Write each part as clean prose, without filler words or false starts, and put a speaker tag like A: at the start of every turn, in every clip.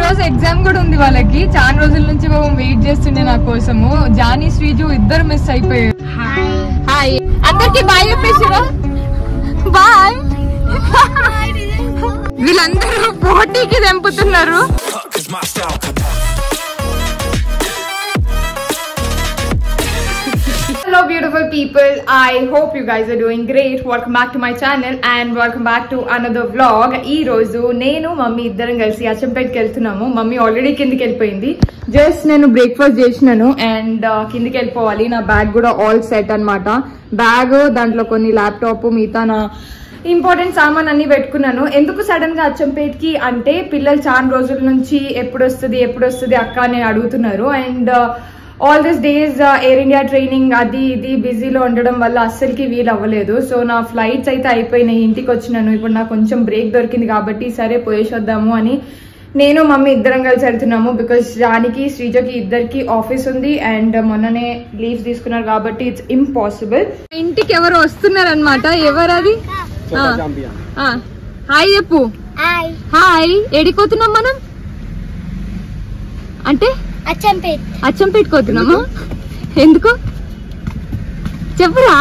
A: రోజు ఎగ్జామ్ కూడా ఉంది వాళ్ళకి. చాలా రోజుల నుంచి వెయిట్ చేస్తుండే నా కోసము. జానీ శ్రీజు ఇద్దరు మిస్ అయిపోయారు. హాయ్ అందరికి బాయ్ చెప్పేసిరా. బాయ్. వీళ్ళందరూ పోటీకి తెంపుతున్నారు. Hello beautiful people, I hope you guys are doing great. Welcome back to my channel and welcome back to another vlog. Ee roju nenu mummy iddaram kalisi Achanpet ki veltunnamu. Mummy already kindiki vellipoyindi. Just nenu breakfast chesinanu and kindiki vellipovali. Na bag kuda all set anamata. Bag dantlo konni laptop meeta na important సామాన్ అన్ని పెట్టుకున్నాను. ఎందుకు sudden గా అచ్చంపేట్ కి అంటే పిల్లలు చాలా రోజుల నుంచి ఎప్పుడు వస్తుంది అక్క అని అడుగుతున్నారు. And all this days air India training అది ఇది బిజీలో ఉండడం వల్ల అస్సలకి వీలు అవ్వలేదు. సో నా ఫ్లైట్స్ అయితే అయిపోయినాయి, ఇంటికి వచ్చినాను. ఇప్పుడు నాకు కొంచెం బ్రేక్ దొరికింది కాబట్టి సరే పోయేసొద్దాము అని నేను మమ్మీ ఇద్దరం కలిసి వెళ్తున్నాము. బికాస్ జానికి శ్రీజకి ఇద్దరికి ఆఫీస్ ఉంది అండ్ మొన్ననే లీవ్స్ తీసుకున్నారు కాబట్టి ఇట్స్ ఇంపాసిబుల్. ఇంటికి ఎవరు వస్తున్నారు అనమాట. ఎవరు అది? హాయ్ చెప్పు. హాయ్. ఎడిపోతున్నాం మనం అంటే అచ్చంపేట్ కోతున్నాము. ఎందుకు చెప్పురా.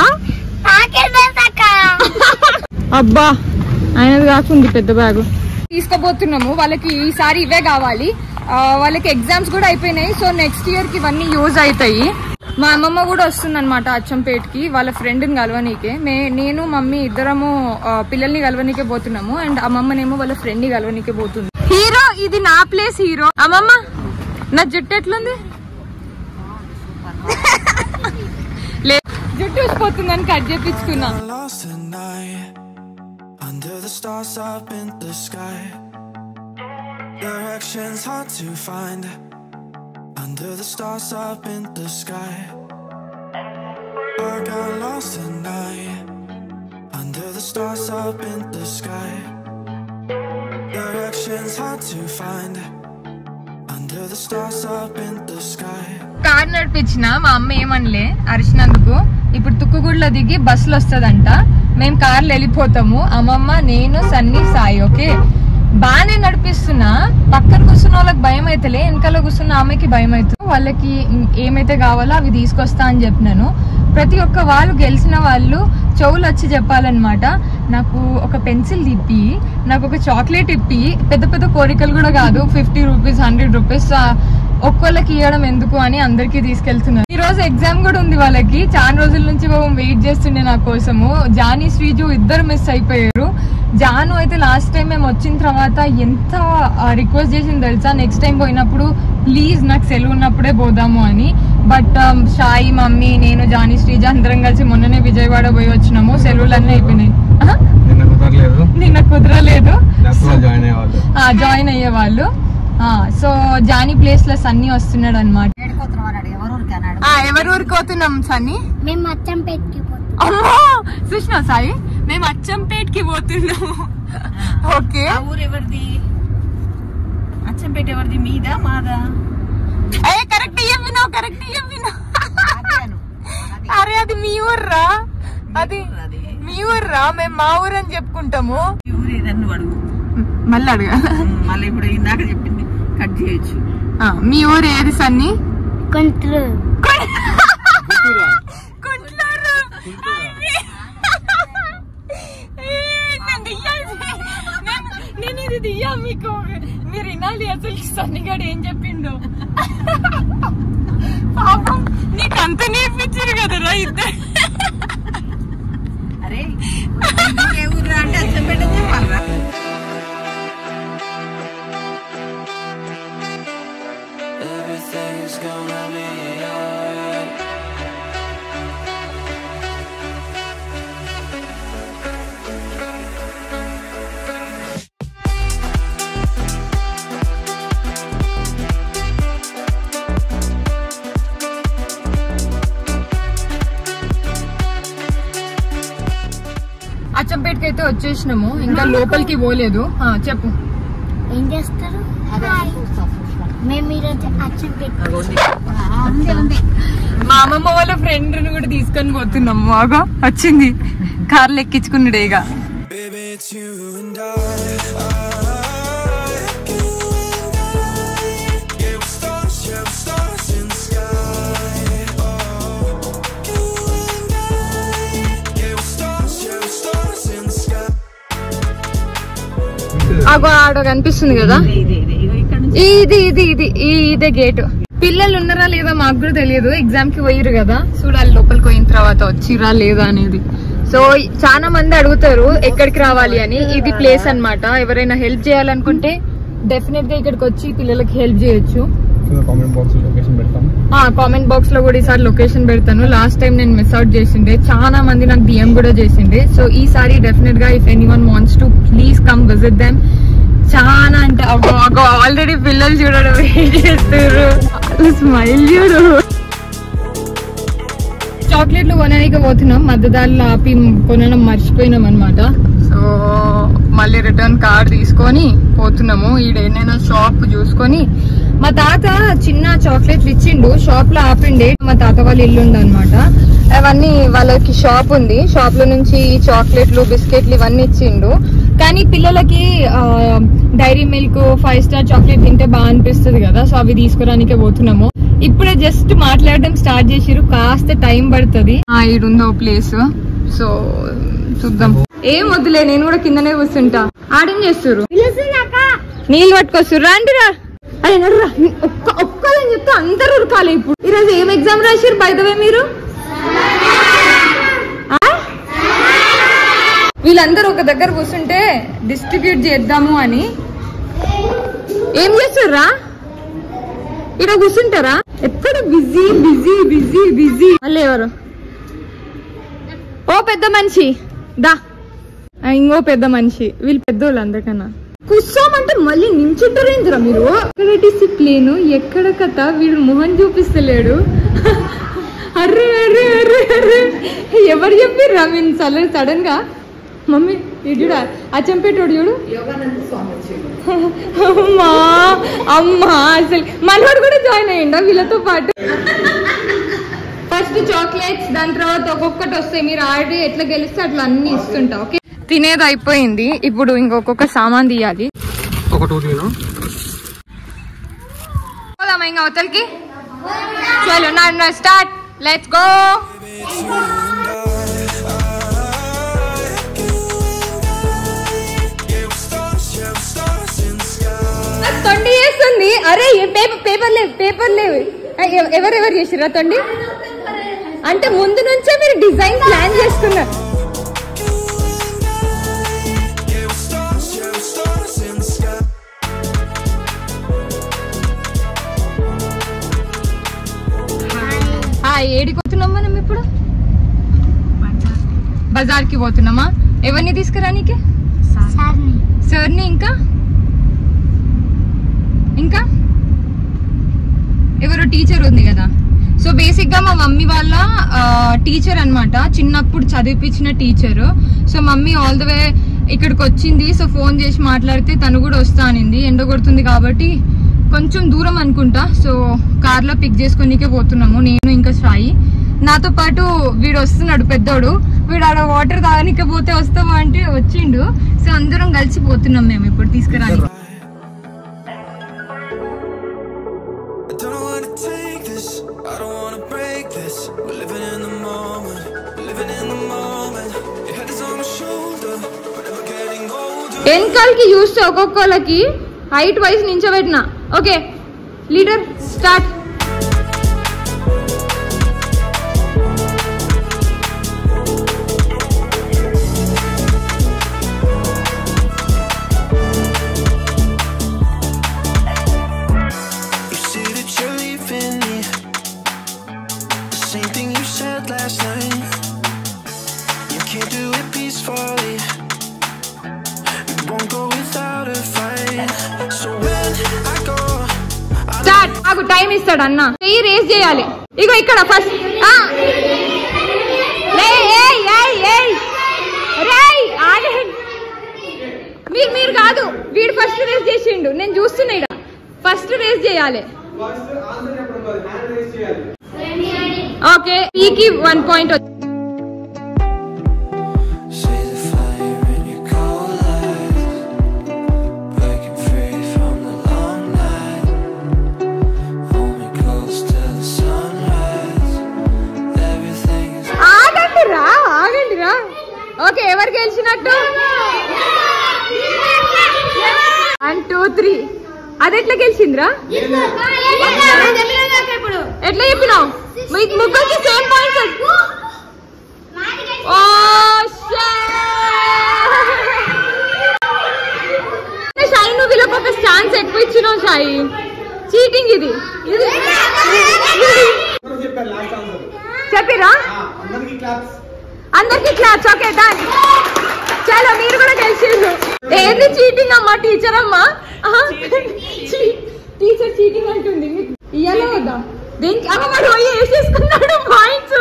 A: అబ్బా ఆయనది కాకుంది పెద్ద బ్యాగు తీసుకోబోతున్నాము. వాళ్ళకి ఈసారి ఇవే కావాలి. వాళ్ళకి ఎగ్జామ్స్ కూడా అయిపోయినాయి. సో నెక్స్ట్ ఇయర్ కి ఇవన్నీ యూజ్ అవుతాయి. మా అమ్మమ్మ కూడా వస్తుంది అనమాట అచ్చంపేట్ కి వాళ్ళ ఫ్రెండ్ని కలవనీకే. నేను మమ్మీ ఇద్దరము పిల్లల్ని కలవనీకే పోతున్నాము అండ్ అమ్మమ్మనేమో వాళ్ళ ఫ్రెండ్ ని కలవనీకే పోతుంది. హీరో ఇది నా ప్లేస్. హీరో అమ్మమ్మ నా జుట్టు ఎట్లుంది? జుట్టు వచ్చిపోతుందని cut చేపించుకున్నా. Under the stars up in the sky, directions hard to find. Under the stars up in the sky, I got lost tonight. Under the stars up in the sky, directions hard to find. Under the stars up in the sky. Car నడిపించిన మా అమ్మ ఏమనలే అరిచినందుకు. ఇప్పుడు తుక్కుగూడలో దిగి బస్సులు వస్తుందంట. మేము కార్లో వెళ్ళిపోతాము. అమ్మమ్మ నేను సన్నీ సాయి. ఓకే బానే నడిపిస్తున్నా. పక్కన కూర్చున్న వాళ్ళకి భయం అయితేలే, వెనకాల కూర్చున్న ఆమెకి భయం అవుతుంది. వాళ్ళకి ఏమైతే కావాలో అవి తీసుకొస్తా అని చెప్పినాను. ప్రతి ఒక్క వాళ్ళు గెలిచిన వాళ్ళు చెవులు వచ్చి చెప్పాలన్నమాట. నాకు ఒక పెన్సిల్ ఇప్పి, నాకు ఒక చాక్లెట్ ఇప్పి, పెద్ద పెద్ద కోరికలు కూడా కాదు, 50 రూపీస్ 100 రూపీస్ ఒక్కోళ్ళకి ఇవ్వడం ఎందుకు అని అందరికి తీసుకెళ్తున్నారు. ఈ రోజు ఎగ్జామ్ కూడా ఉంది వాళ్ళకి. చాలా రోజుల నుంచి వెయిట్ చేస్తుండే నా కోసము. జానీ శ్రీజు ఇద్దరు మిస్ అయిపోయారు. జాను అయితే లాస్ట్ టైం మేము వచ్చిన తర్వాత ఎంత రిక్వెస్ట్ చేసింది తెలుసా, నెక్స్ట్ టైం పోయినప్పుడు ప్లీజ్ నాకు సెలవు ఉన్నప్పుడే పోదాము అని. బట్ షాయి మమ్మీ నేను జానీ శ్రీజ అందరం కలిసి మొన్ననే విజయవాడ పోయి వచ్చినాము. సెలవులన్నీ అయిపోయినాయి. నిన్న కుదరలేదు. జాయిన్ అయ్యేవాళ్ళు. సో జానీ ప్లేస్ లో సన్నీ వస్తున్నాడు అనమాట. ఎవరు ఊరికి పోతున్నాం సన్నీ? మేము అచ్చంపేట్కి పోతున్నాం. అమ్మో చూసినా సాయి, మేము అచ్చంపేట్కి పోతున్నాము. ఓకే ఊరు ఎవరిది? అచ్చంపేట ఎవరిది? మీదా మాదా? కరెక్ట్ చెప్పినావు, కరెక్ట్ చెప్పినావు. అరే అది మీ ఊర్రా, అది మీ ఊర్రా. మేము మా ఊరు అని చెప్పుకుంటాము. మళ్ళీ అడగా, మళ్ళీ ఇప్పుడు ఇందాక చెప్పింది కట్ చేయొచ్చు. మీ ఊరు ఏది సన్నీ? గుంటూరు. నేను ఇది దియ్యా మీకు, మీరు వినాలి అసలు సన్నిగాడు ఏం చెప్పిండు. పాపం నీకు అంత నేర్పించారు కదరా ఇద్దరు. అరే ఏ ఊరు అంటే అచ్చంపేట చెప్పాలరా. అచ్చంపేటకి అయితే వచ్చేసినాము, ఇంకా లోపలికి పోలేదు. చెప్పు ఏం చేస్తారు? మా అమ్మమ్మ వాళ్ళ ఫ్రెండ్ కూడా తీసుకొని పోతున్నాము. బాగా వచ్చింది కార్లు ఎక్కించుకున్నాడేగా. అగో ఆడ కనిపిస్తుంది కదా, ఇదే గేట్. పిల్లలు ఉన్నారా లేదా మాకు కూడా తెలియదు, ఎగ్జామ్ కి పోయిరు కదా, చూడాలి లోపలికి పోయిన తర్వాత వచ్చిరా లేదా అనేది. సో చాలా మంది అడుగుతారు ఎక్కడికి రావాలి అని. ఇది ప్లేస్ అన్నమాట. ఎవరైనా హెల్ప్ చేయాలనుకుంటే డెఫినెట్ గా ఇక్కడికి వచ్చి పిల్లలకి హెల్ప్ చేయొచ్చు. కామెంట్ బాక్స్ లో కూడా ఈసారి లొకేషన్ పెడతాను. లాస్ట్ టైం నేను మిస్ అవుట్ చేసిండే, చాలా మంది నాకు డిఎం కూడా చేసిండే. సో ఈసారి డెఫినెట్ గా if anyone wants to please come visit them. చాలా అంటే ఆల్రెడీ పిల్లలు చూడడం వెయిట్ చేస్తారు, స్మైల్ చూడు. చాక్లెట్లు కొనడానికి పోతున్నాం, మధ్యదారిలో ఆపి కొనడం మర్చిపోయినాం అనమాట. సో మళ్ళీ రిటర్న్ కార్ తీసుకొని పోతున్నాము. ఈడేనైనా షాప్ చూసుకొని, మా తాత చిన్న చాక్లెట్లు ఇచ్చిండు, షాప్ లో ఆపిండే. మా తాత వాళ్ళ ఇల్లు ఉంది అనమాట, అవన్నీ వాళ్ళకి షాప్ ఉంది, షాప్ లో నుంచి చాక్లెట్లు బిస్కెట్లు ఇవన్నీ ఇచ్చిండు. కానీ పిల్లలకి డైరీ మిల్క్ 5 స్టార్ చాక్లెట్ తింటే బాగా అనిపిస్తుంది కదా, సో అవి తీసుకురానికే పోతున్నాము. ఇప్పుడే జస్ట్ మాట్లాడడం స్టార్ట్ చేసిరు, కాస్త టైం పడుతుంది. ఈడుందో ప్లేస్, సో చూద్దాం. ఏం వద్దులే, నేను కూడా కిందనే కూర్చుంటా. ఆడేం చేస్తారు, నీళ్ళు పట్టుకొస్తారు, రండి రా. అరే నడురా, ఒక్కదని చెప్తే అందరూ ఉరకాలి. ఇప్పుడు ఈరోజు ఏం ఎగ్జామ్ రాశారు బై ద వే మీరు? వీళ్ళందరూ ఒక దగ్గర కూర్చుంటే డిస్ట్రిబ్యూట్ చేద్దాము అని. ఏం చేస్తారా ఇక్కడ కూర్చుంటారా? ఎక్కడ బిజీ బిజీ బిజీ బిజీ. మళ్ళీ ఎవరు? ఓ పెద్ద మనిషి దా, ఇంకో పెద్ద మనిషి. వీళ్ళు పెద్దోళ్ళు అందరికన్నా. కూర్చోమంటే మళ్ళీ నించుంటారేంద్రా మీరు? ఎక్కడ డిసిప్లిన్, ఎక్కడ కథ, వీడు మొహం చూపిస్తలేడు. అర్రే అర్రే అర్రే అర్రే, ఎవరు చెప్పిర్రా మీరు సడన్ గా? మమ్మీ ఇడుడా అచ్చంపేటోడు చూడు. అమ్మా అమ్మా, అసలు మనవాడు కూడా జాయిన్ అయ్యిండా వీళ్ళతో పాటు? ఫస్ట్ చాక్లెట్స్, దాని తర్వాత ఒక్కొక్కటి వస్తాయి. మీరు ఆడి ఎట్లా గెలిస్తే అట్లా అన్ని ఇస్తుంటా. ఓకే, తినేది అయిపోయింది, ఇప్పుడు ఇంకొక సామాన్ తీయాలి. పోదామా ఇంకా అవతలకి? చలో నా స్టార్ట్, లెట్స్ గో. తొండి చేస్తుంది. అరే పేపర్ లేవు. ఎవరెవరు చేసిరా తొండి? అంటే ముందు నుంచే మీరు డిజైన్ ప్లాన్ చేసుకున్నారు. ఏడికి పోతున్నాం మనం ఇప్పుడు? బజార్ కి పోతున్నామా? ఎవరిని తీసుకురానికి? సార్ని. ఇంకా ఎవరో టీచర్ ఉంది కదా. సో బేసిక్ గా మా మమ్మీ వాళ్ళ టీచర్ అన్నమాట, చిన్నప్పుడు చదివిపించిన teacher. So mummy all the way ఇక్కడికి వచ్చింది. సో ఫోన్ చేసి మాట్లాడితే తను కూడా వస్తా అనింది. ఎండ కొడుతుంది కాబట్టి కొంచెం దూరం అనుకుంటా. సో కార్లో పిక్ చేసుకొనికే పోతున్నాము, నేను ఇంకా సాయి. నాతో పాటు వీడు వస్తున్నాడు పెద్దోడు. వీడు ఆడ వాటర్ తాగనికే పోతే వస్తావా అంటే వచ్చిండు. సో అందరం కలిసి పోతున్నాం మేము ఇప్పుడు తీసుకురాని. వెనకాలకి చూస్తే ఒక్కొక్కళ్ళకి హైట్ వైజ్ నించోబెట్టినా. Okay leader start. టైం ఇస్తాడు అన్న, చెయ్యి రేస్ చేయాలి. ఇగో ఇక్కడ ఫస్ట్ మీరు కాదు, వీడు ఫస్ట్ రేస్ చేసిండు. నేను చూస్తున్నా, ఇక్కడ ఫస్ట్ రేస్ చేయాలి. ఓకే, పీకి 1 పాయింట్. ఓకే, ఎవరు గెలిచినట్టు? 3 అది ఎట్లా గెలిచిందిరా ఎట్లా చెప్పినావు ముగ్గురికి సేమ్ పాయింట్స్ షాయి నువ్వు వీళ్ళకి ఒక ఛాన్స్ ఎక్కువ ఇచ్చినావు షాయి చీటింగ్ ఇది చెప్పిరా అందరికి క్లాప్స్ ఓకే డన్ చలో మీరు కూడా గెలిచిండ్రు ఏంది చీటింగ్ అమ్మా టీచర్ అమ్మా టీచర్ చీటింగ్ అంటుంది ఇయ్యాలో వద్దా దేనికి అమ్మ వాడు వేసేసుకున్నాడు పాయింట్స్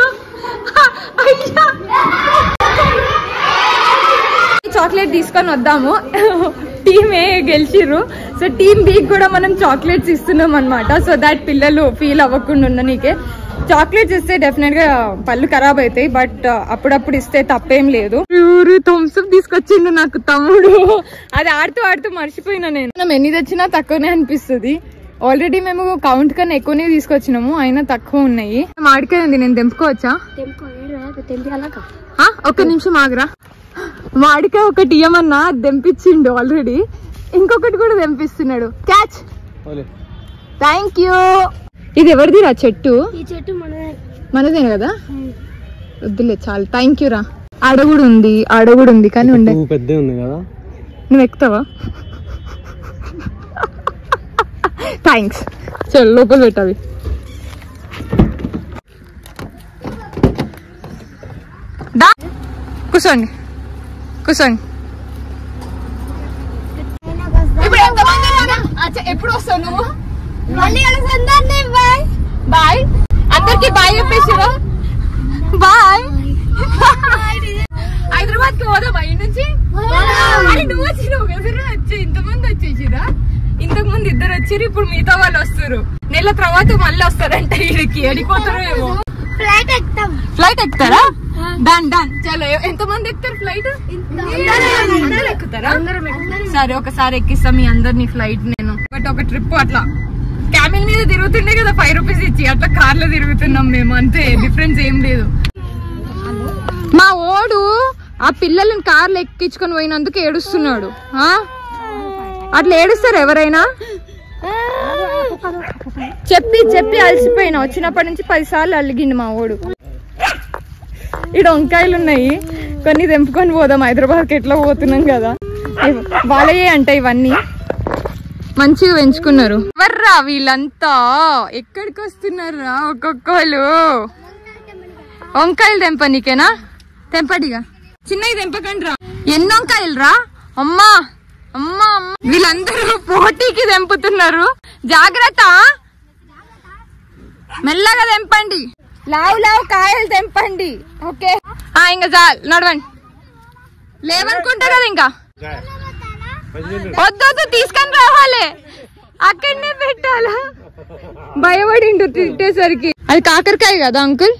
A: చాక్లెట్ తీసుకొని వద్దాము టీమ్ ఏ గెలిచిర్రు సో టీమ్ బి కూడా మనం చాక్లెట్స్ ఇస్తున్నాం అనమాట సో దాట్ పిల్లలు ఫీల్ అవ్వకుండా ఉండనీకే చాక్లెట్స్ ఇస్తే డెఫినెట్ గా పళ్ళు ఖరాబ్ అవుతాయి బట్ అప్పుడప్పుడు ఇస్తే తప్పేం లేదు థమ్స్అప్ తీసుకొచ్చిండు నాకు తమ్ముడు అది ఆడుతూ ఆడుతూ మర్చిపోయినా నేను మనం ఎన్ని తెచ్చినా తక్కువనే అనిపిస్తుంది ఆల్రెడీ మేము కౌంట్ కన్నా ఎక్కువనే తీసుకొచ్చినాము అయినా తక్కువ ఉన్నాయి మాడికాయ ఉంది నేను తెంపుకోవచ్చా ఒక్క నిమిషం ఆగరా మాడికాయ ఒకటి ఇయ్యమన్నా తెంపించిండు ఆల్రెడీ ఇంకొకటి కూడా తెంపిస్తున్నాడు క్యాచ్ థ్యాంక్ యూ ఇది ఎవరిదిరా చెట్టు మనదే కదా వద్దులే చాలు థ్యాంక్ యూ రా ఆడ కూడా ఉంది కానీ ఉండే నువ్వు ఎక్కుతావా థ్యాంక్స్ చల్ లోపల పెట్టావి కూర్చోండి ఎప్పుడు వస్తావు నువ్వు బాయ్ అందరికి బాయ్ చెప్పేసిరా బాయ్ హైదరాబాద్ కి పోదా బయట నుంచి నువ్వు వచ్చినావు వచ్చి ఇంతమంది వచ్చేసిరా ఇంతకు ముందు ఇద్దరు వచ్చారు ఇప్పుడు మిగతా వాళ్ళు వస్తారు నెల తర్వాత మళ్ళీ వస్తారంట వీడికి వెళ్ళిపోతారు ఏమో ఫ్లైట్ ఎక్కుతారా డన్ చలో ఎంతమంది ఎక్కుతారు ఫ్లైట్ ఎక్కుతారా సరే ఒకసారి ఎక్కిస్తా మీ అందరినీ ఫ్లైట్ నేను బట్ ఒక ట్రిప్ అట్లా క్యామిల్ మీద తిరుగుతుండే కదా 5 రూపీస్ ఇచ్చి అట్లా కార్ లో తిరుగుతున్నాం మేము అంతే డిఫరెన్స్ ఏం లేదు మా ఓడు ఆ పిల్లలను కార్లు ఎక్కించుకొని పోయినందుకు ఏడుస్తున్నాడు అట్లా ఏడుస్తారు ఎవరైనా చెప్పి అలసిపోయినా వచ్చినప్పటి నుంచి 10 సార్లు అలిగిండు మా ఓడు ఇక్కడ వంకాయలు ఉన్నాయి కొన్ని తెంపుకొని పోదాం హైదరాబాద్కి ఎట్లా పోతున్నాం కదా వాళ్ళయే అంట ఇవన్నీ మంచిగా పెంచుకున్నారు ఎవర్రా వీళ్ళంతా ఎక్కడికి వస్తున్నారా ఒక్కొక్కరు వంకాయలు తెంపనీకేనా తెంపడిగా చిన్నవి తెంపకండి రా ఎన్ని వంకాయలు రా అమ్మా అమ్మా అమ్మ వీళ్ళందరూ పోటీకి తెంపుతున్నారు జాగ్రత్త మెల్లగా తెంపండి లావు కాయలు తెంపండి ఓకే ఇంకా చాలు నడవండి లేవనుకుంటా కదా ఇంకా వద్దు తీసుకొని రావాలి అక్కడనే పెట్టాలా భయపడిండు తిట్టేసరికి అది కాకరకాయ కదా అంకుల్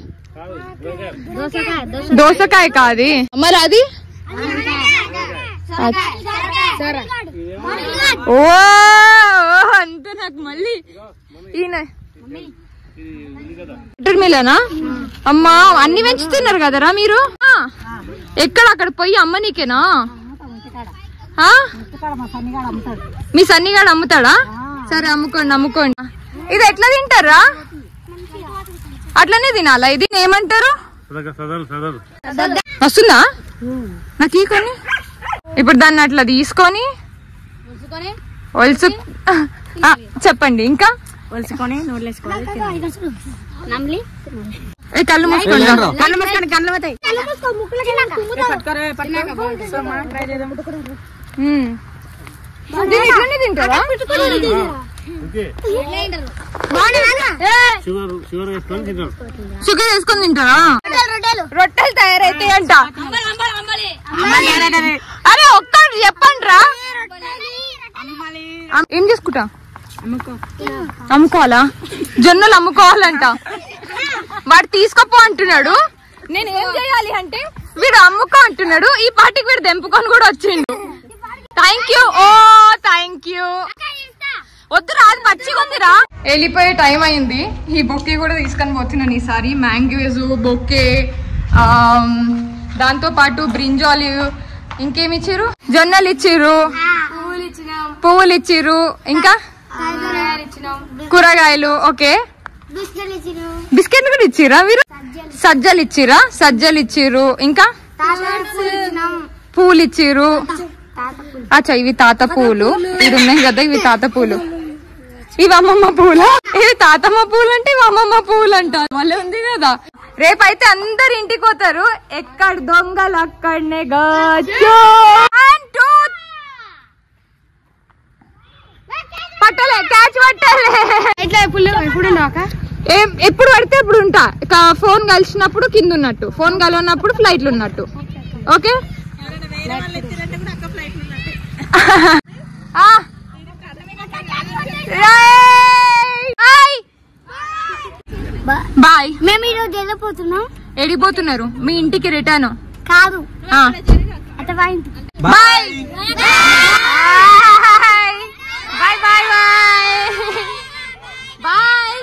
A: దోసకాయ కాదు మరి అది ఓ అంత నాకు మళ్ళీ ఈయన మిలనా అమ్మా అన్ని పెంచుతున్నారు కదరా మీరు ఎక్కడ అక్కడ పోయి అమ్మనీకేనా మీ సన్నిగాడు అమ్ముతాడా సరే అమ్ముకోండి ఇది ఎట్లా తింటారా అట్లనే తినాలా ఇది ఏమంటారు వస్తుందా నాకు ఈ కొని ఇప్పుడు దాన్ని అట్లా తీసుకొని చెప్పండి ఇంకా కళ్ళు మూసుకోండి ఎట్లనే తింటారా షుగర్ వేసుకొని తింటారా రొట్టెలు తయారైతాయి అంట అరే ఒక్కటి చెప్పండి రా ఏం చేసుకుంటా అమ్ముకోవాలా జొన్నలు అమ్ముకోవాలంట వాడు తీసుకోపో అంటున్నాడు నేను ఏం చేయాలి అంటే వీడు అమ్ముకో అంటున్నాడు ఈ పాటికి వీడు దెంపుకొని కూడా వచ్చిండు thank you oh thank you వద్దురా అది పచ్చిగా ఉందిరా వెళ్ళిపోయే టైం అయింది ఈ బొక్కే కూడా తీసుకొని పోతున్నాను ఈసారి మ్యాంగోస్ బొక్కే దాంతో పాటు బ్రింజాల్ ఇంకేమి ఇచ్చారు జొన్నలు ఇచ్చారు పువ్వులు ఇచ్చిర్రు, ఇంకా కూరగాయలు. ఓకే, బిస్కెట్లు కూడా ఇచ్చిరా మీరు? సజ్జలు ఇచ్చిరా? సజ్జలు ఇచ్చిర్రు, ఇంకా పూలు ఇచ్చిర్రు. అచ్చా, ఇవి తాత పూలు. ఇది ఉన్నాయి కదా, ఇవి తాత పూలు. ఇవి అమ్మమ్మ పూలు. ఇవి తాతమ్మ పూలు అంటే ఇవి అమ్మమ్మ పూలు అంటారు. మళ్ళీ ఉంది కదా. రేపైతే అందరు ఇంటికి పోతారు. ఎక్కడ దొంగలు అక్కడనే పట్టలే, క్యాచ్ పట్టాలే. ఎప్పుడు పడితే ఎప్పుడు ఉంటా. ఫోన్ కలిసినప్పుడు కింద ఉన్నట్టు, ఫోన్ కలవనప్పుడు ఫ్లైట్లు ఉన్నట్టు. Okay, bye.
B: మేము ఈరోజు వెళ్ళిపోతున్నాం.
A: ఎడిపోతున్నారు? మీ ఇంటికి రిటర్న్
B: కాదు,
A: bye bye bye bye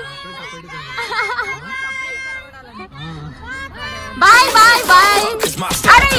A: bye bye bye. అరే